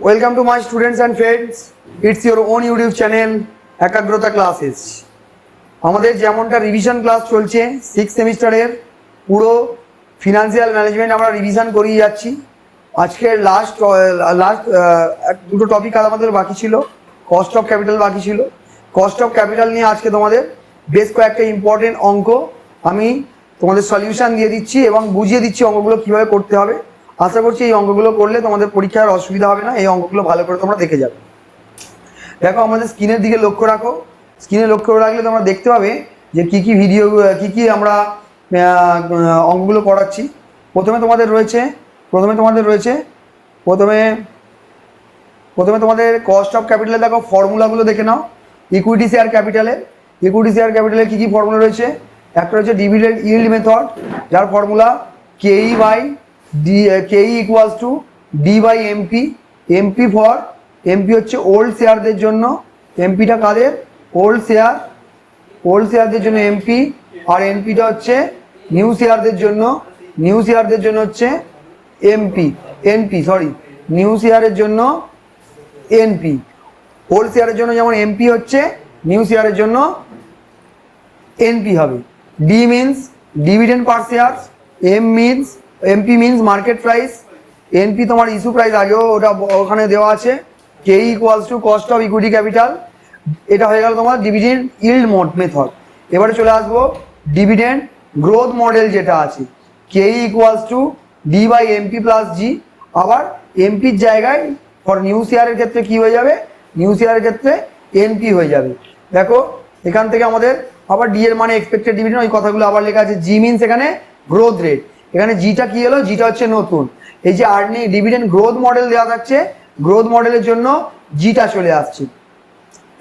Welcome to my students and friends. It's your own YouTube channel একাগ্রতা classes. আমাদের যেমনটা revision class চলছে 6th সেমিস্টারের পুরো ফিনান্সিয়াল ম্যানেজমেন্ট আমরা রিভিশন করিয়ে যাচ্ছি। আজকের লাস্ট দুটো টপিক আমাদের বাকি ছিল, কস্ট অফ ক্যাপিটাল বাকি ছিল। কস্ট অফ ক্যাপিটাল নিয়ে আজকে তোমাদের বেশ কয়েকটা ইম্পর্টেন্ট অঙ্ক আমি তোমাদের সলিউশন দিয়ে দিচ্ছি এবং বুঝিয়ে দিচ্ছি অঙ্কগুলো কীভাবে করতে হবে। আশা করছি এই অঙ্কগুলো করলে তোমাদের পরীক্ষার অসুবিধা হবে না, এই অঙ্কগুলো ভালো করে তোমরা দেখে যাবে। দেখো আমাদের স্ক্রিনের দিকে লক্ষ্য রাখো, স্ক্রিনে লক্ষ্য রাখলে তোমরা দেখতে পাবে যে কী কী ভিডিও কী আমরা অঙ্কগুলো করাচ্ছি। প্রথমে তোমাদের কস্ট অফ ক্যাপিটালে দেখো ফর্মুলাগুলো দেখে নাও। ইকুইটি শেয়ার ক্যাপিটালে কী কী ফর্মুলা রয়েছে? একটা রয়েছে ডিভিডেন্ড ইল্ড মেথড, যার formula KE equals to D by MP. MP হচ্ছে ওল্ড শেয়ারদের জন্য, এমপিটা কাদের? ওল্ড শেয়ারদের জন্য এমপি, আর এনপিটা হচ্ছে নিউ শেয়ারদের জন্য হচ্ছে নিউ শেয়ারের জন্য এনপি। ওল্ড শেয়ারের জন্য যেমন এমপি হচ্ছে, নিউ শেয়ারের জন্য এনপি হবে। D means dividend per share, MP means market price, NP তোমার ইস্যু প্রাইস আগেও ওটা ওখানে দেওয়া আছে। KE equals to cost of equity capital. এটা হয়ে গেল তোমার ডিভিডেন্ড ইল্ড মেথড। এবারে চলে আসবো ডিভিডেন্ড গ্রোথ মডেল যেটা আছে, KE equals to D by MP plus G. আবার এমপির জায়গায় ফর নিউ শেয়ারের ক্ষেত্রে কি হয়ে যাবে? নিউ শেয়ারের ক্ষেত্রে এনপি হয়ে যাবে। দেখো এখান থেকে আমাদের আবার ডি এর মানে এক্সপেক্টেড ডিভিডেন্ড, ওই কথাগুলো আবার লেখা আছে। জি মিনস এখানে গ্রোথ রেট, এখানে জিটা কি এলো? জিটা হচ্ছে নতুন। এই যে আর্নিং ডিভিডেন্ড গ্রোথ মডেল দেওয়া থাকছে, গ্রোথ মডেলের জন্য জিটা চলে আসছে।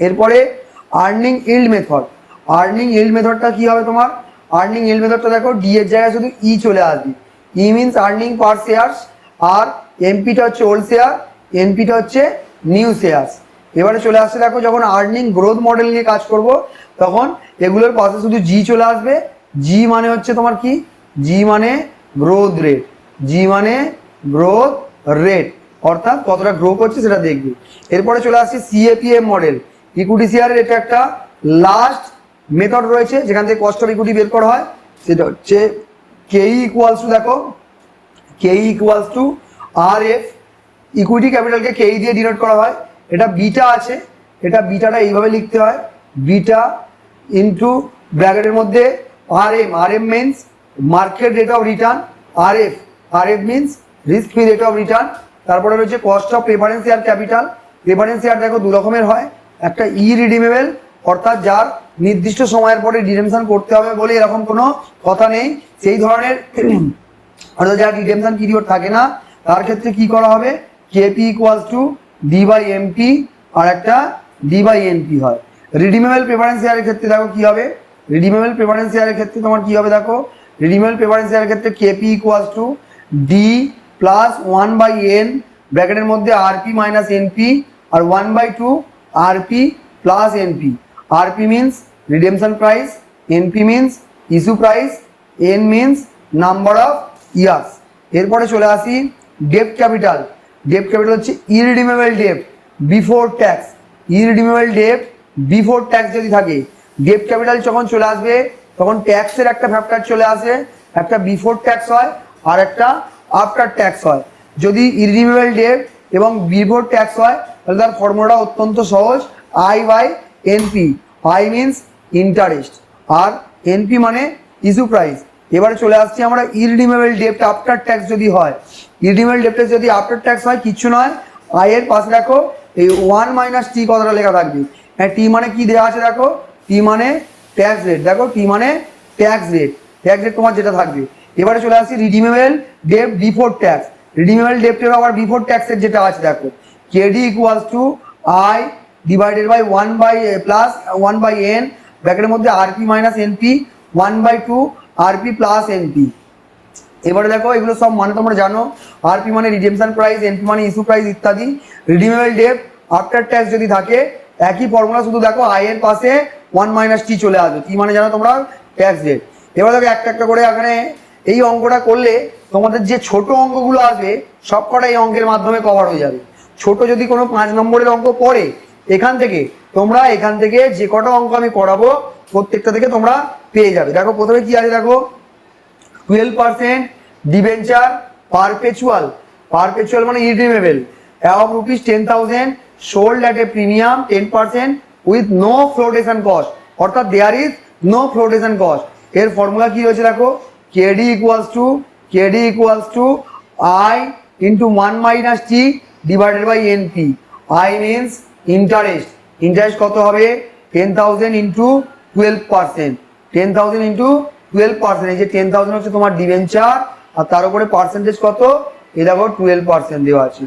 এরপরে আর্নিং ইল্ড মেথডটা কি হবে তোমার? আর্নিং ইল্ড মেথডটা দেখো ডি এর জায়গায় শুধু ই চলে আসবে। ই মিনস আর্নিং পার শেয়ারস, আর এমপিটা হচ্ছে ওল্ড শেয়ার, এনপিটা হচ্ছে নিউ শেয়ারস। এবারে চলে আসছে দেখো যখন আর্নিং গ্রোথ মডেল নিয়ে কাজ করব তখন এগুলোর পাশে শুধু জি চলে আসবে। জি মানে হচ্ছে তোমার কি? জি মানে গ্রোথ রেট, অর্থাৎ কতটা গ্রো করছে সেটা দেখবে। এরপরে চলে আসছে সিএপিএম মডেল, ইকুইটি শেয়ারের। এটা একটা লাস্ট মেথড রয়েছে যেখান থেকে কস্ট অফ ইকুইটি বের করা হয়। সেটা হচ্ছে KE equals to RF। Equity ক্যাপিটালকে KE দিয়ে ডিনোট করা হয়। এটা বিটা আছে, বিটাটা এইভাবে লিখতে হয়, বিটা ইন্টু ব্র্যাকেটের মধ্যে RM means market rate of return, RF means risk free rate of return. তারপরে রয়েছে cost of preference share capital. Preference share দেখো দু রকমের হয়, একটা ইরিডিমেবল অর্থাৎ যার নির্দিষ্ট সময়ের পরে রিডেমশন করতে হবে বলে এরকম কোনো কথা নেই, সেই ধরনের অর্থাৎ যার রিডেমশন পিরিয়ড থাকে না, তার ক্ষেত্রে কি করা হবে? KP equals to D by MP, আর একটা ডি বাই এনপি হয়। রিডিমেবল প্রেফারেন্স শেয়ারের ক্ষেত্রে দেখো কি হবে? রিডিমেবল প্রেফারেন্স শেয়ারের ক্ষেত্রে তোমার কি হবে দেখো? রিডিমেবল প্রেফারেন্স শেয়ারের ক্ষেত্রে KP equals to D plus 1/n ব্র্যাকেটের মধ্যে RP মাইনাস NP, আর 1/2 RP plus NP। RP means redemption price, NP means issue price, N means number of years. এরপরে চলে আসি ডেপ্ট ক্যাপিটাল হচ্ছে ইরিডিমেবল ডেপ্ট বিফোর ট্যাক্স। যদি থাকে ডেপ্ট ক্যাপিটাল যখন চলে আসবে তখন ট্যাক্সের একটা ফ্যাক্টর চলে আসে, একটা বিফোর ট্যাক্স হয় আর একটা আফটার ট্যাক্স হয়। যদি ইরিডিমেবল ডেপ্ট এবং বিফোর ট্যাক্স হয় তাহলে তার ফর্মুলাটা অত্যন্ত সহজ, I/NP। I মিনস ইন্টারেস্ট আর NP মানে ইস্যু প্রাইস। এবারে চলে আসছি আমরা ইরিডিমেবল ডেপ্ট আফটার ট্যাক্স যদি হয়। ইরিডিমেবল ডেপ্টে যদি আফটার ট্যাক্স হয় কিচ্ছু নয়, আই এর পাশে দেখো এই 1 মাইনাস টি কথাটা লেখা থাকবে। হ্যাঁ, টি মানে কি দেওয়া আছে দেখো? টি মানে ট্যাক্স রেট, দেখো টি মানে ট্যাক্স রেট তোমার যেটা থাকবে। এবারে চলে আসছি রিডিমেবল ডেপ্ট বিফোর ট্যাক্স। রিডিমেবল ডেপ্টের আবার বিফোর ট্যাক্সের যেটা আছে দেখো, KD equals to I divided by 1/n ব্র্যাকেটের মধ্যে RP minus NP, 1/2 RP plus NP। এবারে দেখো এগুলো সব মানে তোমরা জানো, RP মানে রিডেমশন প্রাইস, NP মানে ইস্যু প্রাইস ইত্যাদি। রিডিমেবল ডেপ্ট আফটার ট্যাক্স যদি থাকে একই ফর্মুলা, শুধু দেখো I এর পাশে 1 মাইনাস টি চলে আসবে। টি মানে জানো তোমরা ট্যাক্স রেট। এবার দেখো একটা করে এখানে এই অঙ্কটা করলে তোমাদের যে ছোট অঙ্কগুলো আসবে সবকটা এই অঙ্কের মাধ্যমে কভার হয়ে যাবে। ছোট যদি কোনো 5 নম্বরের অঙ্ক পড়ে এখান থেকে যে কটা অঙ্ক আমি করাবো প্রত্যেকটা থেকে তোমরা পেয়ে যাবে। দেখো প্রথমে কি আছে, দেখো 12% ডিবেঞ্চার পারপেচুয়াল মানে ইরিডিমেবল অ্যাব rupees 10,000 sold at a premium 10% with no flotation cost, অর্থাৎ there is no flotation cost. এর ফর্মুলা কি রয়েছে দেখো, KD equals to I into 1 minus T divided by NP. I means interest কত হবে 10,000 into 12%, 10,000 into 12%। এই যে 10,000 হচ্ছে তোমার ডিবেঞ্চার আর তার উপরে পার্সেন্টেজ কত, এই দেখো 12% দেওয়া আছে,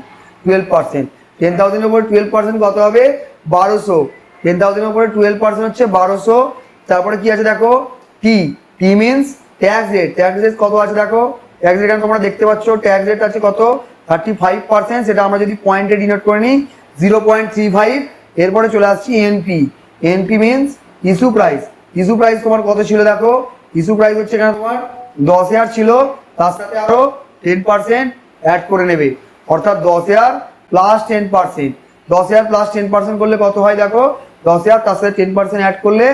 12%। 10,000 এর উপরে 12% কত হবে 1200, 10,000 এর উপরে 12% হচ্ছে 1200। তারপরে কি আছে দেখো টি মিনস ট্যাক্স রেট কত আছে দেখো, ট্যাক্স রেট তোমরা দেখতে পাচ্ছ, ট্যাক্স রেট আছে কত 35%, সেটা আমরা যদি পয়েন্টে ডিনোট করে নিই 0.35। এরপরে চলে আসছি এনপি মিনস ইস্যু প্রাইস তোমার কত ছিল দেখো, ইস্যু প্রাইস হচ্ছে এখানে তোমার 10,000 ছিল, তার সাথে আরো 10% অ্যাড করে নেবে, অর্থাৎ 10,000 প্লাস 10%, 10,000 প্লাস 10% করলে কত হয় দেখো 10,000 তার সাথে 10% অ্যাড করলে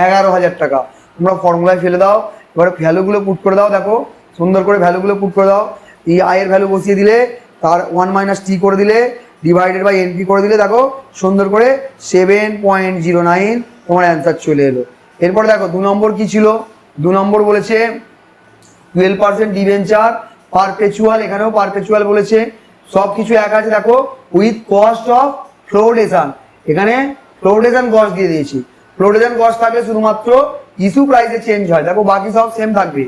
11,000 টাকা। তোমরা ফর্মুলায় ফেলে দাও, এবারে ভ্যালুগুলো পুট করে দাও, দেখো সুন্দর করে ভ্যালুগুলো পুট করে দাও। এই আয়ের ভ্যালু বসিয়ে দিলে, তার 1 মাইনাস টি করে দিলে, ডিভাইডেড বাই এনপি করে দিলে, দেখো সুন্দর করে 7.09 তোমার অ্যান্সার চলে এলো। এরপরে দেখো 2 নম্বর কি ছিল, 2 নম্বর বলেছে 12% ডিবেঞ্চার পারপেচুয়াল, এখানেও পারপেচুয়াল বলেছে, সব কিছু এক আছে দেখো উইথ কস্ট অফ ফ্লোটেশন, এখানে ফ্লোটেশন কস্ট দিয়ে দিয়েছি। ফ্লোটেশন কস্ট থাকলে শুধুমাত্র ইস্যু প্রাইসে চেঞ্জ হয়, দেখো বাকি সব সেম থাকবে।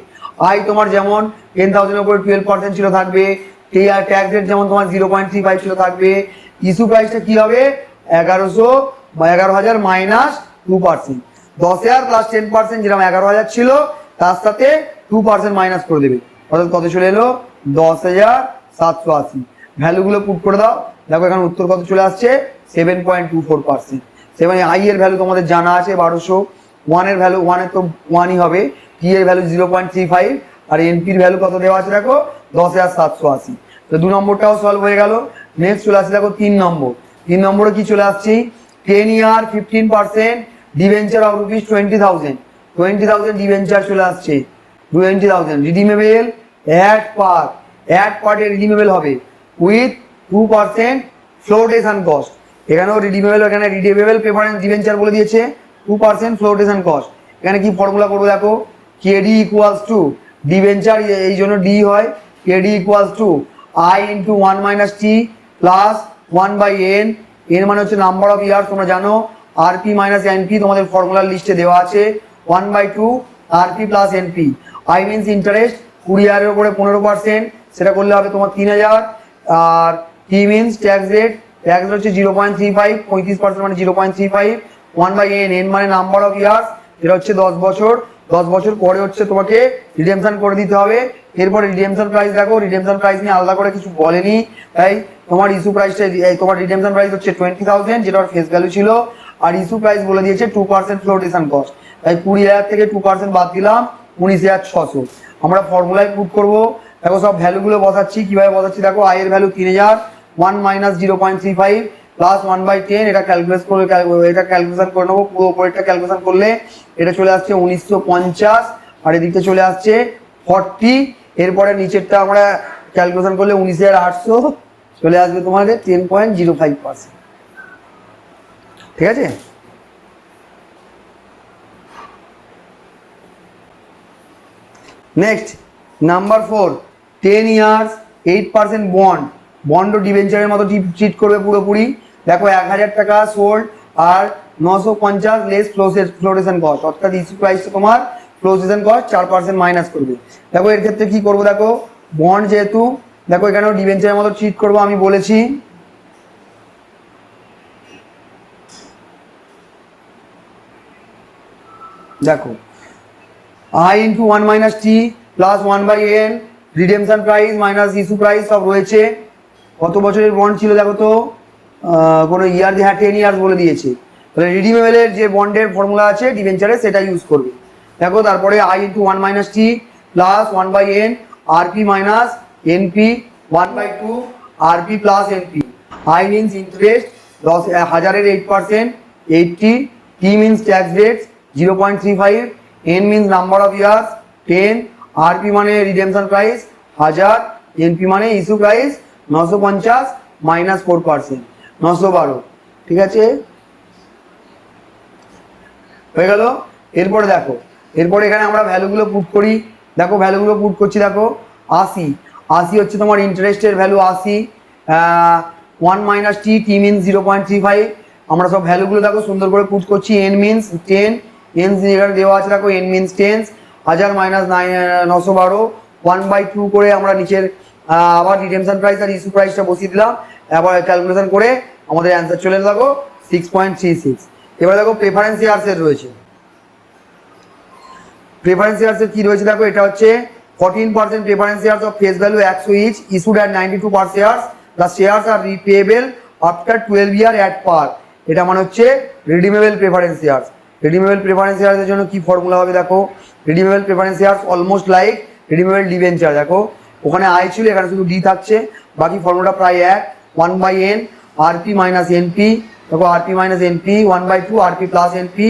আই তোমার যেমন 10,000 এর উপরে 12% ছিল থাকবে, ট্যাক্স রেট যেমন তোমার 0.35 ছিল থাকবে, ইস্যু প্রাইসটা কি হবে 11,000 মাইনাস 2%, 10,000 প্লাস 10% যেরকম 11,000 ছিল তার সাথে 2% মাইনাস করে দেবে, অর্থাৎ কত চলে এলো 10,780। ভ্যালুগুলো পুট করে দাও, দেখো এখানে উত্তর কত চলে আসছে 7.24%। আই এর ভ্যালু তোমাদের জানা আছে 1200, 1 এর ভ্যালু 1 এর তো 1ই হবে, টি এর ভ্যালু 0.35 আর এনপির ভ্যালু কত দেওয়া আছে দেখো 10,780। তো 2 নম্বরটাও সলভ হয়ে গেল। নেক্সট চলে আসছে দেখো 3 নম্বরে কি চলে আসছি 10 ইয়ার 15% ডিবেঞ্চার অফ রুপিস 20,000 ডিবেঞ্চার চলে আসছে 20,000 রিডিমেবল অ্যাট পার্টে রিডিমেবল হবে উইথ 2% ফ্লোটেশন কস্ট। এখানেও রিডিমেবল প্রেফারেন্স ডিবেঞ্চার বলে দিয়েছে 2% ফ্লোটেশন কস্ট। এখানে কি ফর্মুলা করবো দেখো, কেডি ইকুয়ালস টু ডিবেঞ্চার, এই জন্য ডি হয়, KD equals to I into 1 minus T plus 1 by N, N মানে হচ্ছে নাম্বার অফ ইয়ার, তোমরা জানো আরপি মাইনাস এনপি তোমাদের ফর্মুলার লিস্টে দেওয়া আছে, 1/2 RP plus NP. I means interest 20 ইয়ারের উপরে 15%, সেটা করলে হবে তোমার 3,000। আর টি মিনস ট্যাক্স রেট হচ্ছে 0.35, 35% মানে 0.35, 1 বাই এন, এন মানে নাম্বার অফ ইয়ার্স, যেটা হচ্ছে 10 বছর, 10 বছর পরে হচ্ছে তোমাকে রিডেমশন করে দিতে হবে। এরপরে রিডেমশন প্রাইস দেখো, রিডেমশন প্রাইস নিয়ে আলাদা করে কিছু বলেনি, তাই তোমার ইস্যু প্রাইসটা, তোমার রিডেমশন প্রাইস হচ্ছে 20,000 যেটা ফেস ভ্যালু ছিল, আর ইস্যু প্রাইস বলে দিয়েছে 2% ফ্লোটেশন কস্ট, তাই 20,000 থেকে 2% বাদ দিলাম 19,600। আমরা ফর্মুলায় পুট করবো, দেখো সব ভ্যালুগুলো বসাচ্ছি, কিভাবে বসাচ্ছি দেখো, আই এর ভ্যালু 3,000, 1 মাইনাস 0.35 প্লাস 1/10, এটা ক্যালকুলেশন করে নেবো, পুরো উপরেরটা ক্যালকুলেশন করলে এটা চলে আসছে 1950, আর এদিকটা চলে আসছে 40, এরপরে নিচেরটা আমরা ক্যালকুলেশন করলে 19,800 চলে আসবে তোমাদের 10.05%। ঠিক আছে, নেক্সট নাম্বার 4, 10 ইয়ার্স 8% বন্ড ও ডিবেঞ্চারের মতো ট্রিট করবে পুরোপুরি। দেখো 1,000 টাকা সোল্ড আর 950 লেস ফ্লোটেশন কস্ট, অর্থাৎ ইস্যু প্রাইসটা তোমার ফ্লোটেশন কস্ট 4% মাইনাস করবে। দেখো এর ক্ষেত্রে কি করবো দেখো, বন্ড যেহেতু, দেখো এখানেও ডিবেঞ্চারের মতো ট্রিট করবো, আমি বলেছি দেখো I into 1 minus T plus 1 by N, redemption price minus issue price সব রয়েছে। কত বছরের বন্ড ছিল দেখো তো, কোনো ইয়ার, হ্যাঁ 10 ইয়ার্স বলে দিয়েছে, তাহলে রিডিমেবলের যে বন্ডের ফর্মুলা আছে ডিবেঞ্চারে সেটা ইউজ করবে। দেখো তারপরে I into 1 minus T plus 1 by N, RP minus NP 1/2 RP plus NP. I means interest 1000-এর 8%, 80, T means tax rate 0.35, N means number of years 10, RP মানে redemption price 1000, NP মানে issue price 950 minus 4%, 912। ঠিক আছে, হয়ে গেল। এরপরে দেখো, এরপরে এখানে আমরা ভ্যালুগুলো পুট করি। দেখো ভ্যালুগুলো পুট করছি, দেখো 80 হচ্ছে তোমার ইন্টারেস্টের ভ্যালু 80, 1 মাইনাস টি, টি মিনস 0.35। আমরা সব ভ্যালুগুলো দেখো সুন্দর করে পুট করছি। এন মিনস 10, এন এখানে দেওয়া আছে দেখো, এন মিনস 10, 1000 মাইনাস 912, 1/2 করে আমরা নিচের আবার রিডেমশন প্রাইস আর ইস্যু প্রাইসটা বসিয়ে দিলাম। আবার ক্যালকুলেশন করে আমাদের অ্যান্সার চলে দেখো 6.36। এবার দেখো প্রেফারেন্স শেয়ারসের রয়েছে। প্রেফারেন্স শেয়ারসের কি রয়েছে দেখো, এটা হচ্ছে 14% preference shares of face value 100 each, issued at 92 par shares, the shares are repayable after 12 year at par. এটা মানে হচ্ছে redeemable preference shares. Redeemable preference শেয়ারসের জন্য কি ফর্মুলা হবে দেখো, redeemable preference shares almost like redeemable debenture. দেখো ওখানে আই ছিল, এখানে শুধু ডি থাকছে, বাকি ফর্মুলা প্রায় এক। 1/n আরপি মাইনাস এনপি, দেখো RP minus NP 1/2 RP plus NP,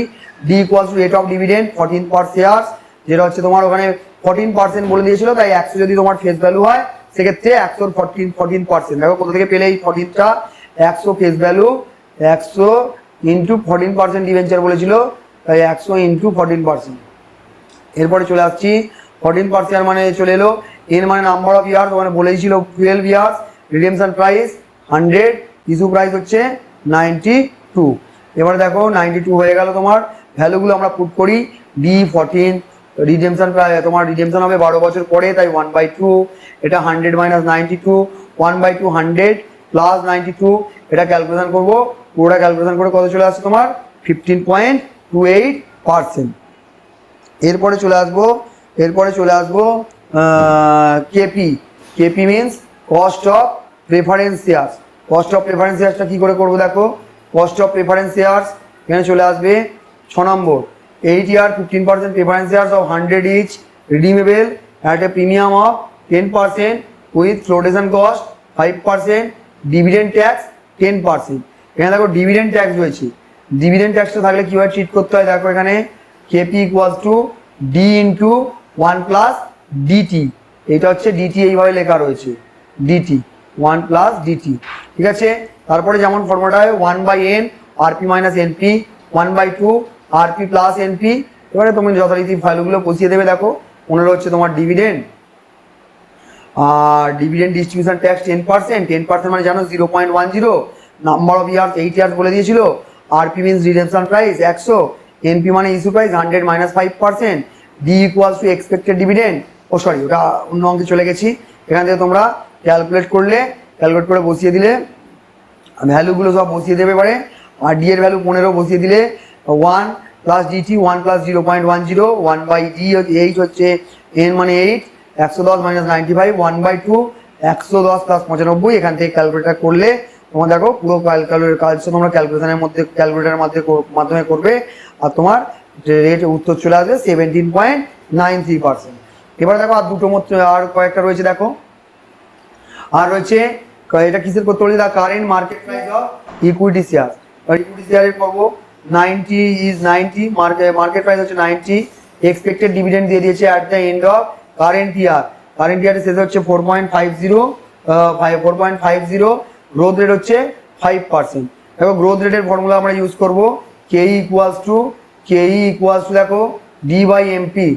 D equals to rate of dividend 14 per shares, যেটা হচ্ছে তোমার ওখানে 14% বলে দিয়েছিল, তাই 100 যদি তোমার ফেস ভ্যালু হয় সেক্ষেত্রে 100 14%। দেখো কোথা থেকে পেলে এই 14টা, 100 ফেস ভ্যালু 100 ইন্টু 14% ডিভেঞ্চার বলেছিল, তাই 100 ইন্টু 14%। এরপরে চলে আসছি 14% মানে চলে এলো। এন মানে নাম্বার অফ ইয়ার্স, ওখানে বলেছিল 12 years, redemption price 100, issue price হচ্ছে 92। এবারে দেখো 92 হয়ে গেল তোমার। ভ্যালুগুলো আমরা পুট করি, ডি 14, রিডেমশন তোমার রিডেমশন হবে 12 বছর পরে, তাই 1/2, এটা 100 মাইনাস 92, 1/2 100 প্লাস 92, এটা ক্যালকুলেশন করবো, পুরোটা ক্যালকুলেশন করে কত চলে আসছে তোমার 15.28%। এরপরে চলে আসবো KP. KP means cost of preference shares. Cost of preference শেয়ার্সটা কী করে করবো দেখো, কস্ট অফ প্রেফারেন্স শেয়ার্স এখানে চলে আসবে 6 নম্বর, 8 year 15% preference shares of 100 each, redeemable at a premium of 10% with flotation cost 5%, dividend tax 10%। এখানে দেখো ডিভিডেন্ড ট্যাক্স রয়েছে, ডিভিডেন্ড ট্যাক্সটা থাকলে কীভাবে ট্রিট করতে হয় দেখো, এখানে KP equals to D into 1 plus DT, এটা হচ্ছে ডিটি এইভাবে লেখা রয়েছে, ডিটি 1 প্লাস ডিটি। ঠিক আছে, তারপরে যেমন ফর্মুলাটা হয় 1/n RP minus NP, 1/2 RP plus NP. এবারে তুমি যথারীতি ভ্যালুগুলো বসিয়ে দেবে। দেখো 15 হচ্ছে তোমার ডিভিডেন্ড, আর ডিভিডেন্ড ডিস্ট্রিবিউশন ট্যাক্স 10%, 10% মানে জানো 0.10, নাম্বার অফ ইয়ার্স 8 ইয়ার্স বলে দিয়েছিল, RP means redemption price 100, NP মানে issue price 100 minus 5%, D equals to expected dividend. ও সরি, ওটা অন্য অঙ্কে চলে গেছি। এখান থেকে তোমরা ক্যালকুলেট করে বসিয়ে দিলে ভ্যালুগুলো সব বসিয়ে দেবে পারে। আর ডি এর ভ্যালু 15 বসিয়ে দিলে 1 প্লাস ডিটি 1 প্লাস 0.10, 1/d 8 হচ্ছে, এন মানে 8, 110 মাইনাস 95, 1/2 110 প্লাস 95। এখান থেকে ক্যালকুলেটার করলে তোমার দেখো পুরো কাজটা তোমরা ক্যালকুলেটারের মাধ্যমে করবে, আর তোমার রেট উত্তর চলে আসবে 17.93%। এবার দেখো আর দুটো মতো আর কয়েকটা রয়েছে দেখো, আর রয়েছে এটা কিসের করতে বলছি, the current market price of equity share. Equity শেয়ারের করবো 90 ইজ 90, মার্কেট প্রাইস হচ্ছে 90, এক্সপেক্টেড ডিভিডেন্ড দিয়ে দিয়েছে at the end of current year. Current ইয়ারের শেষে হচ্ছে 4.50, গ্রোথ রেট হচ্ছে 5%। দেখো গ্রোথ রেটের ফর্মুলা আমরা ইউজ করবো, কেই ইকুয়ালস টু দেখো D by MP,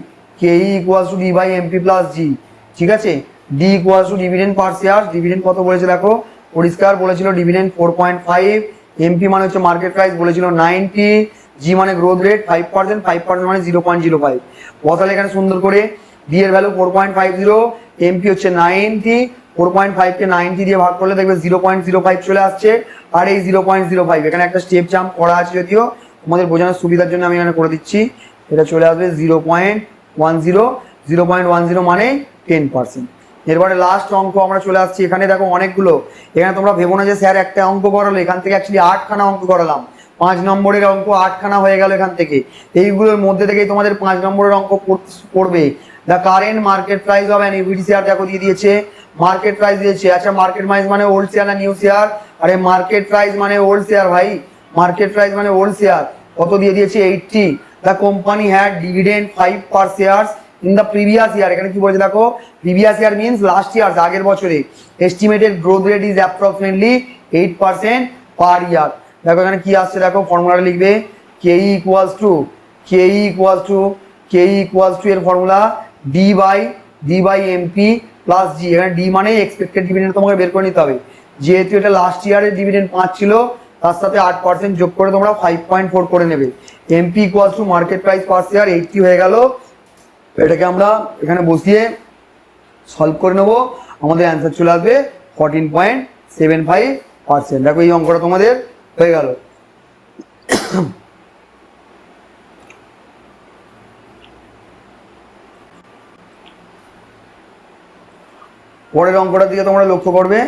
KE equals to D by MP plus G. ঠিক আছে, D equals to dividend per share. Dividend কত বলেছে দেখো, পরিষ্কার বলেছিল ডিভিডেন্ড 4.5, এমপি মানে হচ্ছে মার্কেট প্রাইস বলেছিল 90, জি মানে গ্রোথ রেট 5% মানে 0.05। বসালে এখানে সুন্দর করে ডি এর ভ্যালু 4.50, এমপি হচ্ছে 90, 4.5 কে 90 দিয়ে ভাগ করলে দেখবে 0.05 চলে আসছে। আর এই 0.05 এখানে একটা স্টেপ জাম্প করা আছে, যদিও তোমাদের বোঝানোর সুবিধার জন্য আমি এখানে করে দিচ্ছি। এটা চলে আসবে 0.10 মানে 10%। এরপরে লাস্ট অঙ্ক আমরা চলে আসছি। এখানে দেখো অনেকগুলো, এখানে তোমরা ভেবো না যে স্যার একটা অঙ্ক করালো, এখান থেকে অ্যাকচুয়ালি 8খানা অঙ্ক করালাম। 5 নম্বরের অঙ্ক 8খানা হয়ে গেল এখান থেকে। এইগুলোর মধ্যে থেকেই তোমাদের 5 নম্বরের অঙ্ক পড়বে। The current market price of an equity share দেখো দিয়ে দিয়েছে মার্কেট প্রাইস দিয়েছে। আচ্ছা মার্কেট প্রাইস মানে ওল্ড শেয়ার না নিউ শেয়ার? আরে মার্কেট প্রাইস মানে ওল্ড শেয়ার ভাই, মার্কেট প্রাইস মানে ওল্ড শেয়ার। কত দিয়ে দিয়েছে? 80। The company had dividend 5 per share in the previous year. এখানে কি বলছে দেখো, previous year means last year, আগের বছরে। Estimated growth rate is approximately 8% per year. দেখো এখানে কি আসছে, দেখো ফর্মুলাটা লিখবে কেই ইকুয়ালস টু এর formula D by MP plus G. এখানে ডি মানে এক্সপেক্টেড ডিভিডেন্ড তোমাকে বের করে নিতে হবে। যেহেতু এটা লাস্ট ইয়ারের ডিভিডেন্ড 5 ছিল, তার সাথে 8% যোগ করে তোমরা 5.4 করে নেবে। MP equals to market price per share 80 হয়ে গেল। এটাকে আমরা এখানে বসিয়ে সলভ করে নেবো, আমাদের অ্যান্সার চলে আসবে 14.75%। দেখো এই অঙ্কটা তোমাদের হয়ে গেল। পরের অঙ্কটার দিকে তোমরা লক্ষ্য করবে,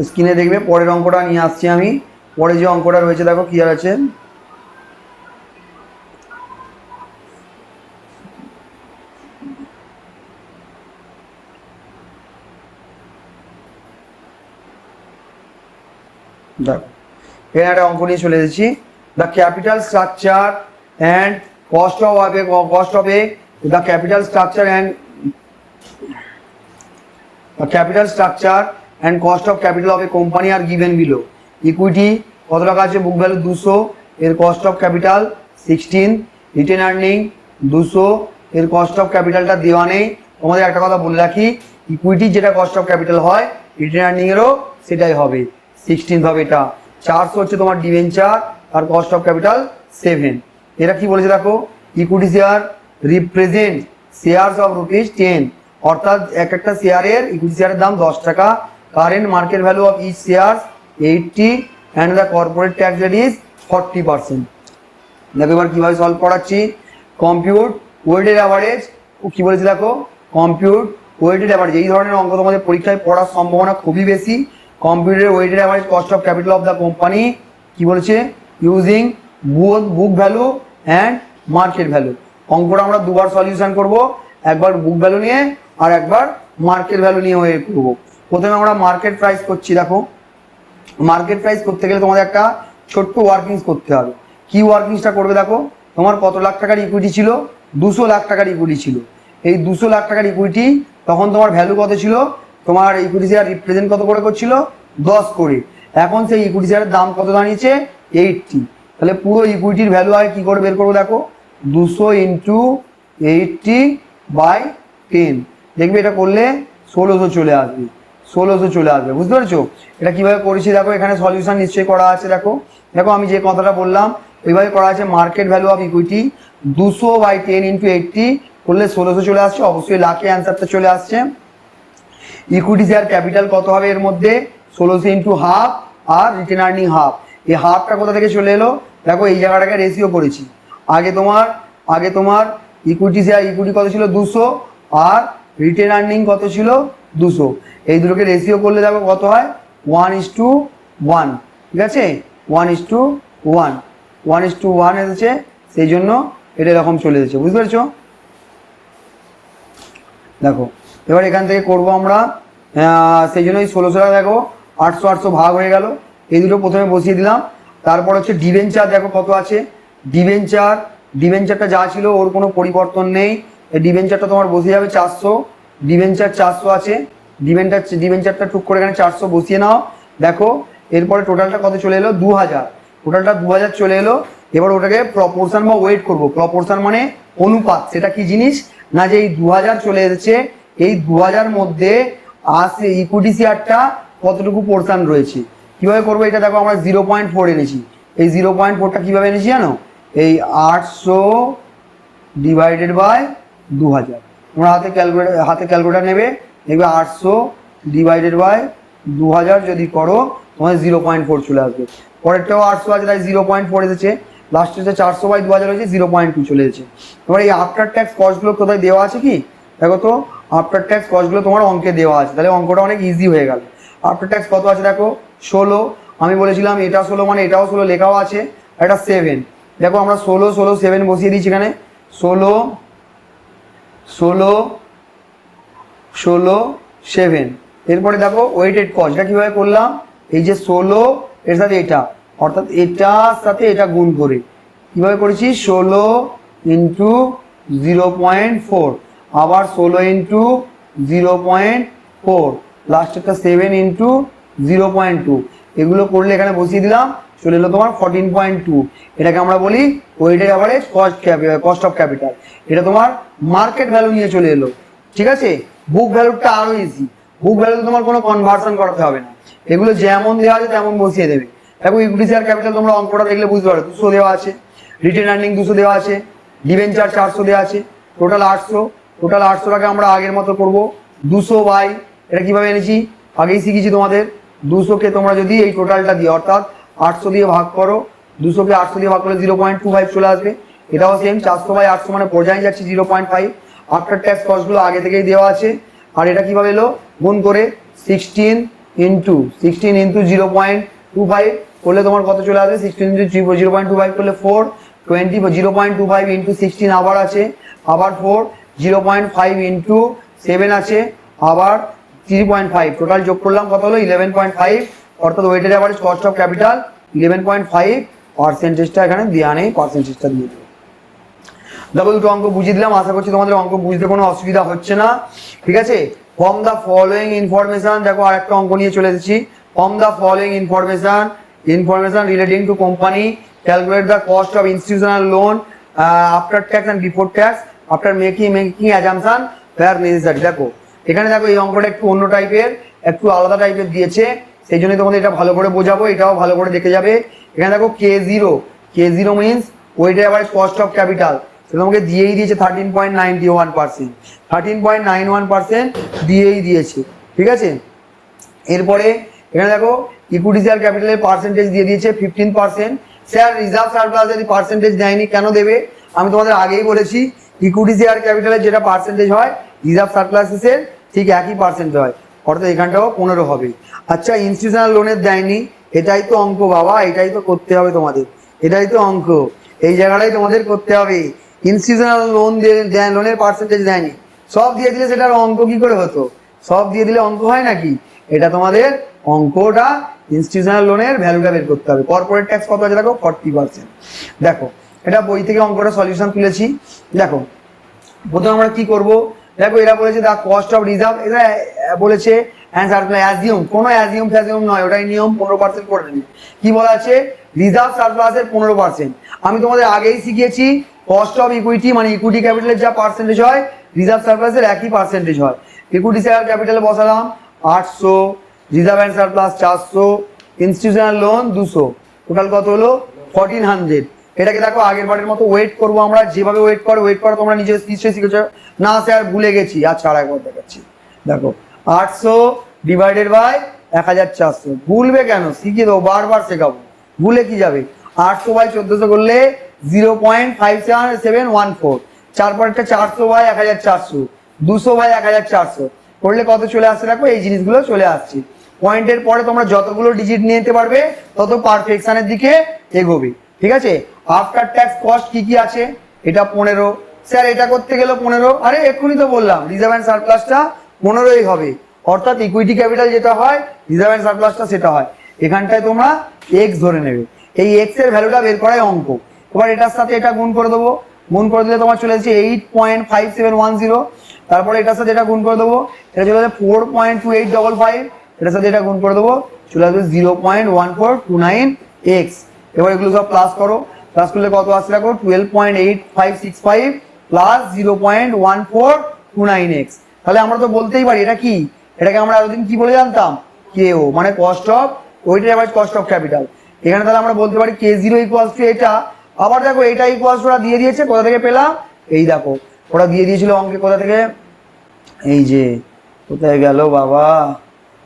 স্ক্রিনে দেখবে পরের অঙ্কটা নিয়ে আসছি আমি। পরে যে অঙ্কটা রয়েছে দেখো কি আছে, দেখো এখানে একটা অঙ্ক নিয়ে চলে এসেছি। The capital structure and cost of the capital structure and cost of capital of a company are given below. Equity কত টাকা আছে? বুক ভ্যালু 200, এর cost of capital 16, written earning 200, এর কস্ট অফ ক্যাপিটালটা দেওয়া নেই। তোমাদের একটা কথা বলে রাখি, ইকুইটি যেটা কস্ট অফ ক্যাপিটাল হয়, রিটেন আর্নিং এরও সেটাই হবে, 16 হবে এটা। 400 হচ্ছে তোমার ডিভেঞ্চার, আর কস্ট অফ ক্যাপিটাল 7। এরা কি বলেছে দেখো, equity share represent shares of ₹10, অর্থাৎ এক একটা শেয়ারের ইকুইটি শেয়ারের দাম 10 টাকা। Current market value of each share 80 and the corporate tax rate is 40%। দেখো এবার কিভাবে সলভ করাচ্ছি। কম্পিউট ওয়েটেড অ্যাভারেজ, কি বলেছে দেখো, কম্পিউট ওয়েটেড অ্যাভারেজ। এই ধরনের অঙ্ক তোমাদের পরীক্ষায় পড়ার সম্ভাবনা খুবই বেশি। কম্পিউটের weighted average cost of capital of the company, কি বলেছে, using both book value and market value. অঙ্কটা আমরা দুবার সলিউশন করব, একবার বুক ভ্যালু নিয়ে আর একবার মার্কেট ভ্যালু নিয়ে হয়ে করবো। প্রথমে আমরা মার্কেট প্রাইস করছি। দেখো মার্কেট প্রাইস করতে গেলে তোমাদের একটা ছোট্ট ওয়ার্কিংস করতে হবে। কি ওয়ার্কিংসটা করবে দেখো, তোমার কত লাখ টাকার ইকুইটি ছিল? 200 লাখ টাকার ইকুইটি ছিল। এই 200 লাখ টাকার ইকুইটি, তখন তোমার ভ্যালু কত ছিল? তোমার ইকুইটি শেয়ার রিপ্রেজেন্ট কত করে করছিল? 10 করে। এখন সেই ইকুইটি শেয়ারের দাম কত দাঁড়িয়েছে? 80। তাহলে পুরো ইকুইটির ভ্যালু আগে কি করে বের করবো দেখো, 200 ইন্টু 80/10। দেখবে এটা করলে 1600 চলে আসবে, 1600 চলে আসবে। বুঝতে পারছো এটা কিভাবে করেছি? দেখো এখানে সলিউশন নিশ্চয়ই করা আছে। দেখো দেখো আমি যে কথাটা বললাম ওইভাবে করা আছে। Market value of equity 200/10 into 80 করলে 1600 চলে আসছে। অবশ্যই লাখে অ্যান্সারটা চলে আসছে। ইকুইটি শেয়ার ক্যাপিটাল কত হবে এর মধ্যে? 1600 into half are written earning half. এই হাফটা কোথা থেকে চলে এলো? দেখো এই জায়গাটাকে রেশিও করেছি। আগে তোমার ইকুইটি শেয়ার ইকুইটি কত ছিল? 200, আর রিটেন আর্নিং কত ছিল? 200। এই দুটোকে রেশিও করলে দেখো কত হয়? 1:1। ঠিক আছে, 1:1 এসেছে, সেই জন্য এটা এরকম চলে এসেছে। বুঝতে পেরেছো? দেখো এবার এখান থেকে করব আমরা, সেই জন্য এই 1600 টাকা দেখো 800 ভাগ হয়ে গেল। এই দুটো প্রথমে বসিয়ে দিলাম। তারপর হচ্ছে ডিভেঞ্চার, দেখো কত আছে ডিভেঞ্চারটা যা ছিল ওর কোনো পরিবর্তন নেই। এই ডিভেঞ্চারটা তোমার বসে যাবে 400। ডিভেঞ্চার 400 আছে, ডিভেঞ্চারটা টুক করে এখানে 400 বসিয়ে নাও। দেখো এরপরে টোটালটা কত চলে এলো? 2000। টোটালটা 2000 চলে এলো। এবার ওটাকে প্রপোর্শন বা ওয়েট করব। প্রপোর্শন মানে অনুপাত। সেটা কি জিনিস না, যে এই 2000 চলে এসেছে, এই 2000 মধ্যে আসে ইকুইটি শেয়ারটা কতটুকু পোর্শন রয়েছে। কিভাবে করবো এটা দেখো, আমরা 0.4 এনেছি। এই 0.4টা কিভাবে এনেছি জানো? এই 800 ডিভাইডেড বাই 2000। তোমরা হাতে ক্যালকুলেটার নেবে, দেখবে 800 ডিভাইডেড বাই 2000 যদি করো তোমাদের 0.4 চলে আসবে। পরেরটাও 800 আছে, তাই 0.4 এসেছে। লাস্টে হচ্ছে 400/2000 হয়েছে, 0.2 চলে এসেছে। এবার এই আফটার ট্যাক্স কস্টগুলো কোথায় দেওয়া আছে কি দেখো তো, আফটার ট্যাক্স কস্টগুলো তোমার অঙ্কে দেওয়া আছে। তাহলে অঙ্কটা অনেক ইজি হয়ে গেল। আফটার ট্যাক্স কত আছে দেখো, 16। আমি বলেছিলাম এটা 16 মানে এটাও 16 লেখাও আছে। এটা 7। দেখো আমরা 16 7 বসিয়ে দিচ্ছি এখানে। 16 7 এরপরে দেখো ওয়েটেড কস্ট, এটা কিভাবে করলাম, এই যে 16 এর সাথে এটা, অর্থাৎ এটার সাথে এটা গুণ করে কিভাবে করেছি, 16 ইন্টু 0.4, আবার 16 ইন্টু 0.4, লাস্ট একটা 7 ইন্টু 0.2, এগুলো করলে এখানে বসিয়ে দিলাম, চলে এলো তোমার 14.2। এটাকে আমরা বলি weighted average cost of capital. এটা তোমার মার্কেট ভ্যালু নিয়ে চলে এলো। ঠিক আছে, বুক ভ্যালুটা আরো ইজি, বুক ভ্যালুতে তোমার কোনো কনভার্সন করাতে হবে না, এগুলো যেমন দেওয়া আছে তেমন বসিয়ে দেবে। দেখো ইকুইটি শেয়ার ক্যাপিটাল তোমরা অঙ্কটা দেখলে বুঝতে পারো, 200 দেওয়া আছে, রিটেন আর্নিং 200 দেওয়া আছে, ডিবেঞ্চার 400 দেওয়া আছে, টোটাল 800। টোটাল 800টাকে আমরা আগের মতো করব 200 বাই, এটা কিভাবে এনেছি আগেই শিখেছি তোমাদের, 200কে তোমরা যদি এই টোটালটা দিও, অর্থাৎ 800 দিয়ে ভাগ করো, 200কে 800 দিয়ে ভাগ করলে 0.25 চলে আসবে। এটাও সেম, 400 বাই 800 মানে বোঝাই যাচ্ছে 0.5। আফটার ট্যাক্স কস্টগুলো আগে থেকেই দেওয়া আছে। আর এটা কিভাবে এলো, গুণ করে 16 ইন্টু 0.25 করলে তোমার কত চলে আসবে, 16 ইন্টু 0.25 করলে 4, 20, 0.25 ইন্টু 16 আবার আছে, আবার 4, 0.5 ইন্টু 7 আছে, আবার 3.5, টোটাল যোগ করলাম কত হলো 11.5, অর্থাৎ weighted average cost of capital 11.5। পার্সেন্টেজটা এখানে দেওয়া নেই, পার্সেন্টেজটা দিয়ে দেবো। দেখো দুটো অঙ্ক বুঝিয়ে দিলাম, আশা করছি তোমাদের অঙ্ক বুঝতে কোনো অসুবিধা হচ্ছে না। ঠিক আছে, ফ্রম দ্য ফলোয়িং ইনফরমেশন, দেখো আরেকটা অঙ্ক নিয়ে চলে এসেছি। From the following information relating to company, calculate the cost of institutional loan after tax and before tax after making assumption were necessary. দেখো এখানে দেখো এই অঙ্কটা একটু অন্য টাইপের, একটু আলাদা টাইপের দিয়েছে, সেই জন্যই তোমাদের এটা ভালো করে বোঝাবো, এটাও ভালো করে দেখে যাবে। এখানে দেখো K0 means weighted average cost of capital, সেটা তোমাকে দিয়েই দিয়েছে 13.91%, 13.91% দিয়েই দিয়েছে। ঠিক আছে, এরপরে এখানে দেখো ইকুইটি শেয়ার ক্যাপিটালের পার্সেন্টেজ দিয়ে দিয়েছে 15%। শেয়ার রিজার্ভ সারপ্লাসের পার্সেন্টেজ দেয়নি, কেন দেবে আমি তোমাদের আগেই বলেছি, ইকুইটি শেয়ার ক্যাপিটালের যেটা পার্সেন্টেজ হয় রিজার্ভ সারপ্লাসের ঠিক একই পার্সেন্ট হয়, অর্থাৎ এখানটাও 15 হবে। আচ্ছা ইনস্টিটিউশনাল লোনের দেয়নি, এটাই তো অঙ্ক বাবা, এটাই তো করতে হবে তোমাদের, এটাই তো অঙ্ক, এই জায়গাটাই তোমাদের করতে হবে। ইনস্টিটিউশনাল লোনের পার্সেন্টেজ দেয়নি, সব দিয়ে দিলে সেটার অঙ্ক কি করে হতো, সব দিয়ে দিলে অঙ্ক হয় নাকি, এটা তোমাদের অঙ্কটা ইনস্টিটিউশনাল লোনের ভ্যালুটা বের করতে হবে। কর্পোরেট ট্যাক্স কত আছে দেখো 40%। দেখো এটা বই থেকে অঙ্কটা সলিউশন তুলেছি। দেখো প্রথমে আমরা কি করব, দেখো এরা বলেছে দা কস্ট অফ রিজার্ভ, এরা বলেছে অ্যাজিউম, কোনো অ্যাজিউম ফ্যাজিউম নয়, ওটাই নিয়ম 15% করে নেবে। কি বলা আছে, রিজার্ভ সারপ্লাসের 15%। আমি তোমাদের আগেই শিখিয়েছি কস্ট অফ ইকুইটি মানে ইকুইটি ক্যাপিটালের যা পার্সেন্টেজ হয় রিজার্ভ সারপ্লাসের একই পার্সেন্টেজ হয়। ইকুইটি শেয়ার ক্যাপিটালে বসালাম 800, reserve and surplus 400, institutional loan 200, total কত হলো 1400। এটাকে দেখো আগের বারের মতো ওয়েট করবো আমরা, যেভাবে ওয়েট করা তোমরা নিজে নিশ্চয়ই শিখেছো না, স্যার ভুলে গেছি, আচ্ছা আর একবার দেখাচ্ছি। দেখো 800 ডিভাইডেড বাই 1400, ভুলবে কেন, শিখিয়ে দেবো, বারবার শেখাবো, ভুলে কি যাবে। 800 বাই 1400 করলে 0.5714, চারপরটা 400 বাই 1400, 200 বাই 1400 করলে কত চলে আসছে, দেখো এই জিনিসগুলো চলে আসছে। পয়েন্টের পরে তোমরা যতগুলো ডিজিট নিয়ে নিতে পারবে তত পারফেকশনের দিকে এগোবে। ঠিক আছে, আফটার ট্যাক্স কস্ট কি কি আছে, এটা 15, স্যার এটা করতে গেলে 15, আরে এক্ষুনি তো বললাম রিজার্ভ অ্যান্ড সারপ্লাসটা 15ই হবে, অর্থাৎ ইকুইটি ক্যাপিটাল যেটা হয় রিজার্ভ অ্যান্ড সারপ্লাসটা সেটা হয়। এখানটায় তোমরা এক্স ধরে নেবে, এই এক্স এর ভ্যালুটা বের করাই অঙ্ক। এবার এটার সাথে এটা গুণ করে দেবো, গুণ করে দিলে তোমার চলে যাচ্ছে 8.5710, তারপরে এটার সাথে এটা গুণ করে দেবো, এটা চলে যাচ্ছে 4.2855, এটার সাথে এটা গুণ করে দেবো, চলে আসবে 0.1429x। এবার এগুলো সব প্লাস করো, প্লাস করলে কত আসছে দেখো 12.8565 প্লাস 0.1429x। তাহলে আমরা তো বলতেই পারি এটা কি, এটাকে আমরা এতদিন কি বলে জানতাম, কেও মানে cost of weighted average cost of capital. এখানে তাহলে আমরা বলতে পারি K0 ইকুয়ালস টু এটা। আবার দেখো এটা ইকুয়ালস ওরা দিয়ে দিয়েছে, কোথা থেকে পেলাম, এই দেখো ওরা দিয়ে দিয়েছিল অঙ্কে, কোথা থেকে, এই যে কোথায় গেল বাবা,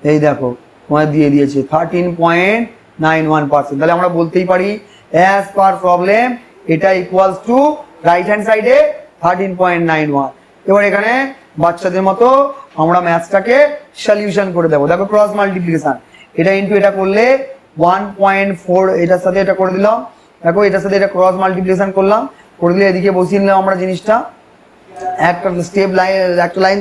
এই দেখো তোমার দিয়ে দিয়েছে 13.91%। তাহলে আমরা বলতেই পারি অ্যাজ পার প্রবলেম এটা ইকুয়ালস টু রাইট হ্যান্ড সাইডে 13.91। এবার এখানে বাচ্চাদের মতো আমরা ম্যাথসটাকে সলিউশন করে দেবো। দেখো ক্রস মাল্টিপ্লিকেশন, এটা ইনটু এটা করলে 1.4, এটার সাথে এটা করে দিলাম, দেখো এটার সাথে এটা ক্রস মাল্টিপ্লিকেশন করলাম, করে দিলে এদিকে বসিয়ে নিলাম আমরা জিনিসটা, একটা স্টেপ লাইন,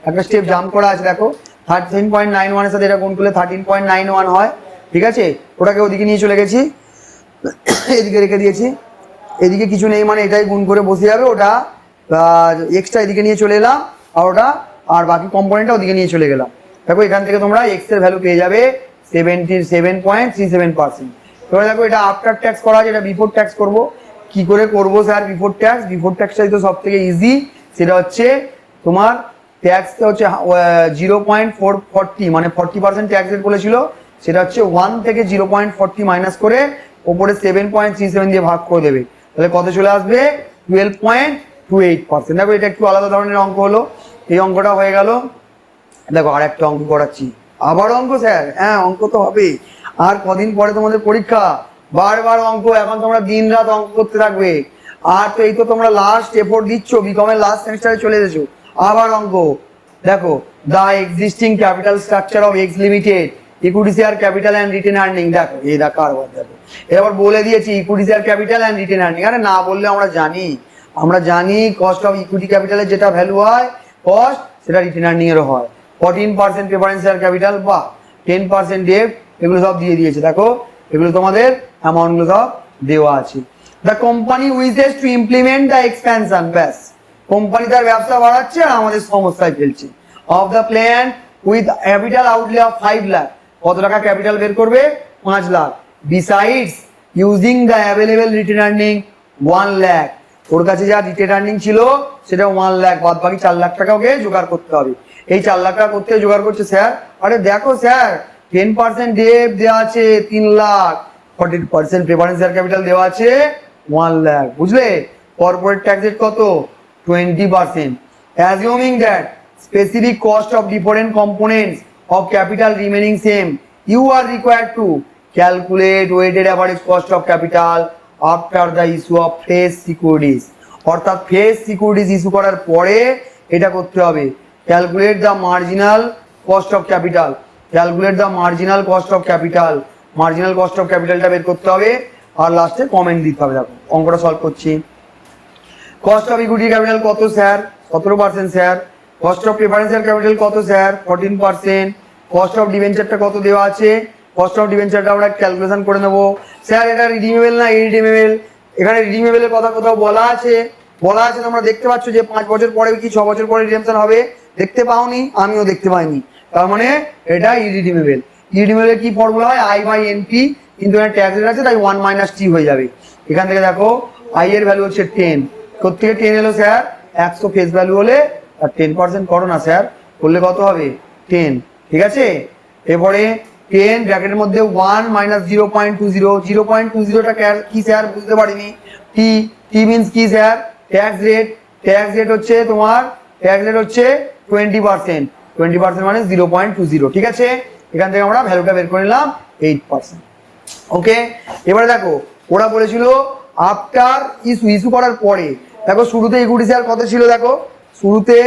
একটা স্টেপ জাম্প করা আছে দেখো, 13.91 এর সাথে এটা গুণ করলে 13.91 হয়, ঠিক আছে। ওটাকে ওদিকে নিয়ে চলে গেছি, এদিকে রেখে দিয়েছি, এদিকে কিছু নেই মানে এটাই গুণ করে বসে যাবে, ওটা এক্সট্রা এদিকে নিয়ে চলে এলাম, আর ওটা আর বাকি কম্পোনেন্টটা ওদিকে নিয়ে চলে গেলাম। দেখো এখান থেকে তোমরা এক্স এর ভ্যালু পেয়ে যাবে 77.37%। এবার দেখো এটা আফটার ট্যাক্স করা আছে, এটা বিফোর ট্যাক্স করবো। কি করে করবো স্যার বিফোর ট্যাক্স? বিফোর ট্যাক্সটাই তো সব থেকে ইজি। সেটা হচ্ছে তোমার ট্যাক্সটা হচ্ছে 0.440 মানে 40% ট্যাক্স রেট বলেছিল, সেটা হচ্ছে 1 থেকে 0.40 মাইনাস করে ওপরে 7.37 দিয়ে ভাগ করে দেবে, তাহলে কত চলে আসবে? 12.28%। দেখো এটা একটু আলাদা ধরনের অঙ্ক হলো, এই অঙ্কটা হয়ে গেল। দেখো আর একটা অঙ্ক করাচ্ছি, আবার অঙ্ক স্যার, হ্যাঁ অঙ্ক তো হবে, আর কদিন পরে তোমাদের পরীক্ষা, বারবার অঙ্ক, এখন তোমরা দিন রাত অঙ্ক করতে থাকবে। আর তো এই তো তোমরা লাস্ট এফোর্ট দিচ্ছ, বিকমের লাস্ট সেমিস্টারে চলে এসেছো, আবার অঙ্ক। দেখো the existing capital structure of X limited, equity share capital and retained earning. দেখো এই দেখো আবার দেখো, এবার বলে দিয়েছি equity share capital and retained earning. আরে না বললে আমরা জানি কস্ট অফ ইকুইটি ক্যাপিটালের যেটা ভ্যালু হয় কস্ট, সেটা রিটেন আর্নিং এরও হয়। 14% প্রেফারেন্স শেয়ার ক্যাপিটাল বা 10% ডেট, এগুলো সব দিয়ে দিয়েছে। দেখো এগুলো তোমাদের অ্যামাউন্টগুলো সব দেওয়া আছে। The company wishes to implement the expansion, ব্যাস কোম্পানি তার ব্যবসা বাড়াচ্ছে আর আমাদের সমস্যায় ফেলছে। Of the plan with capital outlay of 5 lakh, কত টাকা ক্যাপিটাল বের করবে? 5 lakh. Besides using the available retained earning 1 lakh, ওর কাছে যা রিটেন আর্নিং ছিল সেটা 1 লাখ, বাদ বাকি 4 লাখ টাকা ওকে জোগাড় করতে হবে। এই 4 লাখ টাকা করতে জোগাড় করছে স্যার। আরে দেখো স্যার 10% ডেট দেওয়া আছে 3 লাখ, 40% প্রেফারেন্স শেয়ার ক্যাপিটাল দেওয়া আছে 1 লাখ, বুঝলে? কর্পোরেট ট্যাক্স রেট কত? 20%। Assuming that specific cost of different components of capital remaining same, you are required to calculate weighted average cost of capital after the issue of fresh securities। অর্থাৎ fresh securities issue করার পরে এটা করতে হবে, calculate the marginal cost of capital, calculate the marginal cost of capital, marginal cost of ক্যাপিটালটা বের করতে হবে, আর লাস্টে কমেন্ট দিতে হবে। দেখো অঙ্কটা সলভ করছি। কস্ট অফ ইকুইটি ক্যাপিটাল কত sir? 17% sir. Cost of preference share capital কত স্যার? 14%। কস্ট অফ ডিবেঞ্চারটা কত দেওয়া আছে? কস্ট অফ ডিবেঞ্চারটা আমরা ক্যালকুলেশন করে নেব। স্যার এটা রিডিমেবল না ইরিডিমেবল? এখানে রিডিমেবলের কথা কোথাও বলা আছে? তোমরা দেখতে পাচ্ছ যে 5 বছর পরে কি 6 বছর পরে রিডেমশন হবে? দেখতে পাওনি? আমিও দেখতে পাইনি, তার মানে এটা ইরিডিমেবল। ইরিডিমেবলের কি ফর্মুলা হয়? আই বাই এনপি, কিন্তু এখানে ট্যাক্স রেট আছে তাই 1 মাইনাস টি হয়ে যাবে। এখান থেকে দেখো আই এর ভ্যালু হচ্ছে 10, কোত্থেকে 10 এলো স্যার? 100 ফেস ভ্যালু হলে আর 10% করো না স্যার, করলে কত হবে? 10, ঠিক আছে। এরপরে 10 ব্র্যাকেটের মধ্যে 1 মাইনাস 0.20, 0.20টা কি স্যার? বুঝতে পারিনি। টি, টি মিনস কি sir? Tax rate. Tax rate হচ্ছে তোমার, ট্যাক্স রেট হচ্ছে 20%, 20% মানে 0.20, ঠিক আছে। এখান থেকে আমরা ভ্যালুটা বের করে নিলাম 8%। ওকে, এবারে দেখো ওরা বলেছিল আফটার ইস্যু করার পরে। দেখো শুরুতে ইকুইটি শেয়ার কত ছিল? দেখো শুরুতে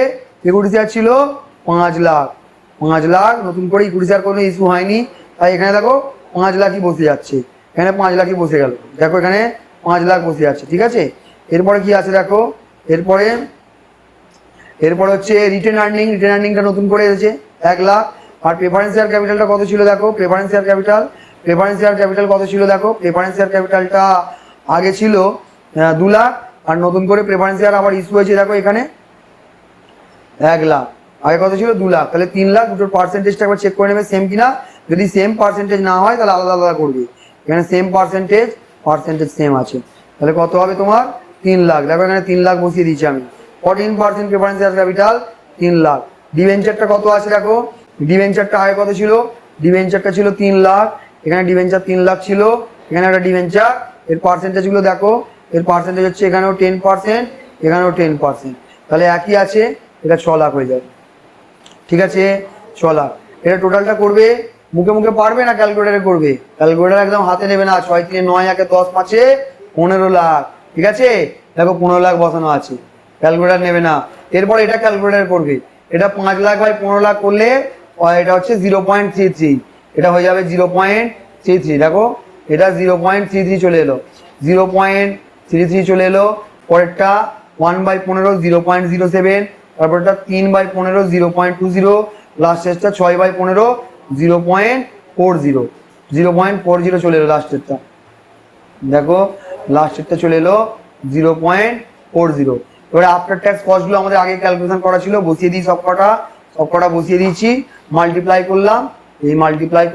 ইকুইটি শেয়ার ছিল 5 লাখ, 5 লাখ। নতুন করে ইকুইটি শেয়ার কোনো ইস্যু হয়নি, তাই এখানে দেখো 5 লাখই বসে যাচ্ছে, এখানে 5 লাখই বসে গেল। দেখো এখানে 5 লাখ বসে যাচ্ছে, ঠিক আছে। এরপরে কি আছে দেখো, এরপরে হচ্ছে রিটেন আর্নিং। রিটেন আর্নিংটা নতুন করে এসেছে 1 লাখ। আর প্রেফারেন্স শেয়ার ক্যাপিটালটা কত ছিল? দেখো প্রেফারেন্স শেয়ার ক্যাপিটাল কত ছিল? দেখো প্রেফারেন্স শেয়ার ক্যাপিটালটা আগে ছিল 2 লাখ, আর নতুন করে প্রেফারেন্স শেয়ার আবার ইস্যু হয়েছে দেখো এখানে 1 লাখ। আগে কত ছিল? 2 লাখ, তাহলে 3 লাখ। দুটোর পার্সেন্টেজটা একবার চেক করে নেবে সেম কিনা। যদি সেম পার্সেন্টেজ না হয় তাহলে আলাদা আলাদা করবে। এখানে সেম পার্সেন্টেজ সেম আছে, তাহলে কত হবে তোমার? 3 লাখ। দেখো এখানে 3 লাখ বসিয়ে দিচ্ছি আমি। 14% প্রেফারেন্স শেয়ার ক্যাপিটাল 3 লাখ। ডিবেঞ্চারটা কত আছে দেখো, ডিবেঞ্চারটা আগে কত ছিল? ডিবেঞ্চারটা ছিল 3 লাখ, এখানে ডিবেঞ্চার 3 লাখ ছিল, এখানে একটা ডিবেঞ্চার। এর পার্সেন্টেজগুলো দেখো, এর পার্সেন্টেজ হচ্ছে এখানেও 10%, এখানেও 10%, তাহলে একই আছে। এটা 6 লাখ হয়ে যাবে, ঠিক আছে। 6 লাখ। এটা টোটালটা করবে, মুখে মুখে পারবে না ক্যালকুলেটারে করবে? ক্যালকুলেটার একদম হাতে নেবে না। 6 3 9 1 10 5 15 লাখ, ঠিক আছে। দেখো 15 লাখ বসানো আছে, ক্যালকুলেটার নেবে না। এরপর এটা ক্যালকুলেটার করবে। এটা 5 লাখ বাই 15 লাখ করলে এটা হচ্ছে 0.33, এটা হয়ে যাবে 0.33। দেখো এটা 0.33 চলে এলো, 0.33 চলে এলো। পরেরটা 1 বাই 15 0.07, তারপরটা 3 বাই 15 0.20, লাস্টেরটা 6/15 0.40 0.40 চলে এলো লাস্টেরটা। দেখো লাস্টেরটা চলে এলো 0.40। এবারে আফটার ট্যাক্স কস্টগুলো আমাদের আগে ক্যালকুলেশন করা ছিল, বসিয়ে দিই সবকটা বসিয়ে দিয়েছি, মাল্টিপ্লাই করলাম, এই মাল্টিপ্লাই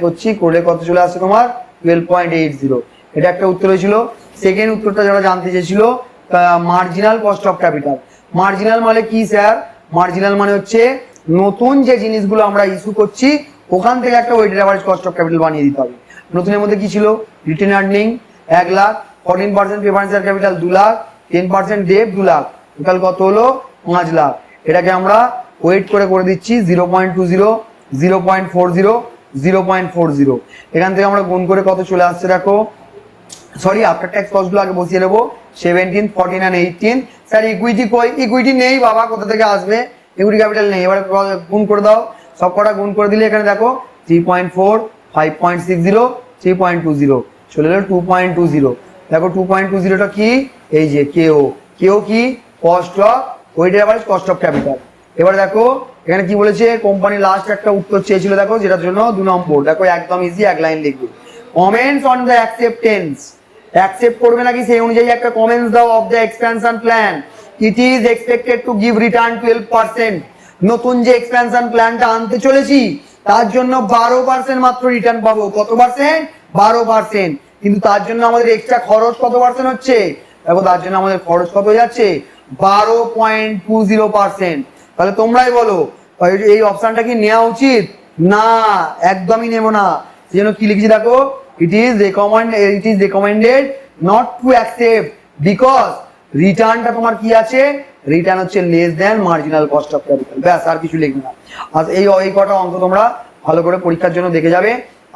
করছি করলে কত চলে আসছে তোমার 12.80। এটা একটা উত্তর হয়েছিল। সেকেন্ড উত্তরটা যারা জানতে চেয়েছিল, marginal cost of capital. Marginal মানে কি স্যার? মার্জিনাল মানে হচ্ছে নতুন যে জিনিসগুলো আমরা ইস্যু করছি ওখান থেকে একটা weighted average cost of capital বানিয়ে দিতে হবে। নতুনের মধ্যে কি ছিল? Retained earning 1 lakh, 14% preferential capital 2 lakh, 10% debt 2 lakh, total কত হলো 5 লাখ। এটাকে আমরা ওয়েট করে দিচ্ছি 0.20, 0.40, 0.40। এখান থেকে আমরা গুণ করে কত চলে আসছে দেখো, সরি আফটার ট্যাক্স কস্টগুলো আগে বসিয়ে নেবো, 17, 14 and 18। স্যার ইকুইটি কই? ইকুইটি নেই বাবা, কোথা থেকে আসবে? ইকুইটি ক্যাপিটাল নেই। এবারে গুণ করে দাও, সব কটা গুণ করে দিলে এখানে দেখো 3.4, 5.60, 3.20 চলে এলো 2.20। দেখো 2.20টা কি? এই যে কেও কি? Cost of weighted average cost of capital. এবার দেখো এখানে কি বলেছে, কোম্পানি লাস্ট একটা উত্তর চেয়েছিল দেখো, যেটার জন্য 2 নম্বর। দেখো একদম ইজি, এক লাইন লিখবে, comments on the acceptance. Accept করবে নাকি সেই অনুযায়ী একটা কমেন্টস দাও of the expansion plan. It is expected to give return 12%। নতুন যে এক্সপ্যানশন প্ল্যানটা আনতে চলেছি তার জন্য 12% মাত্র রিটার্ন পাবো। কত পার্সেন্ট? 12%। কিন্তু তার জন্য আমাদের এক্সট্রা খরচ কত পার্সেন্ট হচ্ছে? দেখো তার জন্য আমাদের খরচ কত যাচ্ছে? 12.20%। তাহলে তোমরাই বলো এই অপশনটা কি নেওয়া উচিত? না, একদমই নেব না। সেজন্য কি লিখেছি দেখো, it is recommended not to accept because রিটার্নটা তোমার কি আছে? রিটার্ন হচ্ছে less than marginal cost of capital. ব্যাস, আর কিছু লিখবে না। আর এই কটা অঙ্ক তোমরা ভালো করে পরীক্ষার জন্য দেখে যাবে।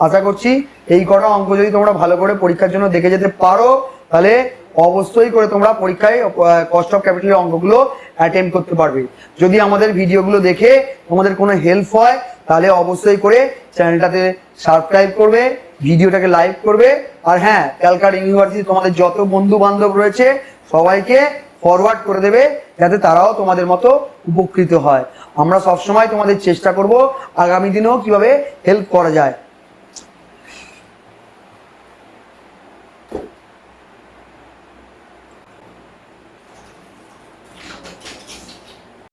আশা করছি এই কটা অঙ্ক যদি তোমরা ভালো করে পরীক্ষার জন্য দেখে যেতে পারো তাহলে অবশ্যই করে তোমরা পরীক্ষায় কস্ট অফ ক্যাপিটালের অঙ্কগুলো অ্যাটেম্প করতে পারবে। যদি আমাদের ভিডিওগুলো দেখে তোমাদের কোনো হেল্প হয় তাহলে অবশ্যই করে চ্যানেলটাতে সাবস্ক্রাইব করবে, ভিডিওটাকে লাইক করবে। আর হ্যাঁ, ক্যালকাটা ইউনিভার্সিটি তোমাদের যত বন্ধু বান্ধব রয়েছে সবাইকে ফরওয়ার্ড করে দেবে যাতে তারাও তোমাদের মতো উপকৃত হয়। আমরা সবসময় তোমাদের চেষ্টা করব আগামী দিনেও কিভাবে হেল্প করা যায়।